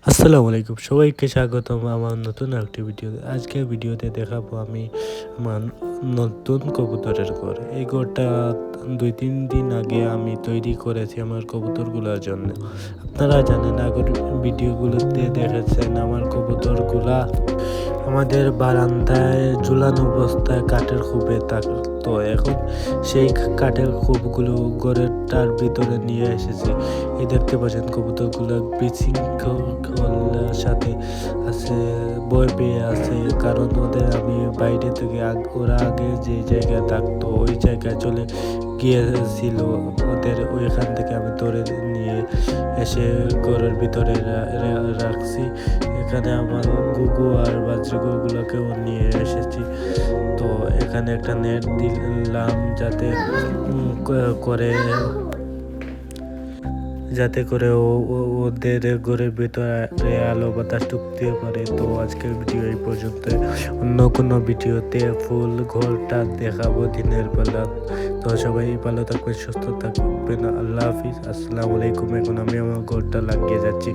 আসসালামু আলাইকুম, সবাইকে স্বাগতম আমার নতুন একটি ভিডিও। আজকের ভিডিওতে দেখাবো আমি আমার নতুন কবুতরের ঘর। এই ঘরটা 2-3 দিন আগে আমি তৈরি করেছি আমার কবুতরগুলোর জন্য। আপনারা জানেন, আগের ভিডিওগুলোতে দেখেছেন আমার কবুতরগুলা আমাদের বারান্দায় ঝুলানো অবস্থায় কাঠের খোপে থাকতো। এখন সেই কাঠের খোপগুলো ঘরেরটার ভিতরে নিয়ে এসেছি। এই দেখতে পাচ্ছেন কবুতরগুলো বিশৃঙ্খলার সাথে আছে, ভয় পেয়ে আছে, কারণ ওদের আমি বাইরে থেকে ওরা আগে যে জায়গায় থাকতো ওই জায়গায় চলে গিয়েছিল। ওদের ওইখান থেকে আমি ধরে নিয়ে এসে ঘরের ভিতরে রাখছি। এখানে আমার গুগু আর বাজরিগুলোকেও নিয়ে এসেছি। তো এখানে একটা নেট দিলাম যাতে করে ওদের ঘরের ভিতরে আলো বাতাস ঢুকতে পারে। তো আজকের ভিডিও এই পর্যন্ত। অন্য কোনো ভিডিওতে ফুল ঘরটা দেখাবো দিনের বেলা। তো সবাই ভালো থাকবেন, সুস্থ থাকবেন। আল্লাহ হাফিজ, আসসালামু আলাইকুম। এখন আমি আমার ঘরটা লাগিয়ে যাচ্ছি।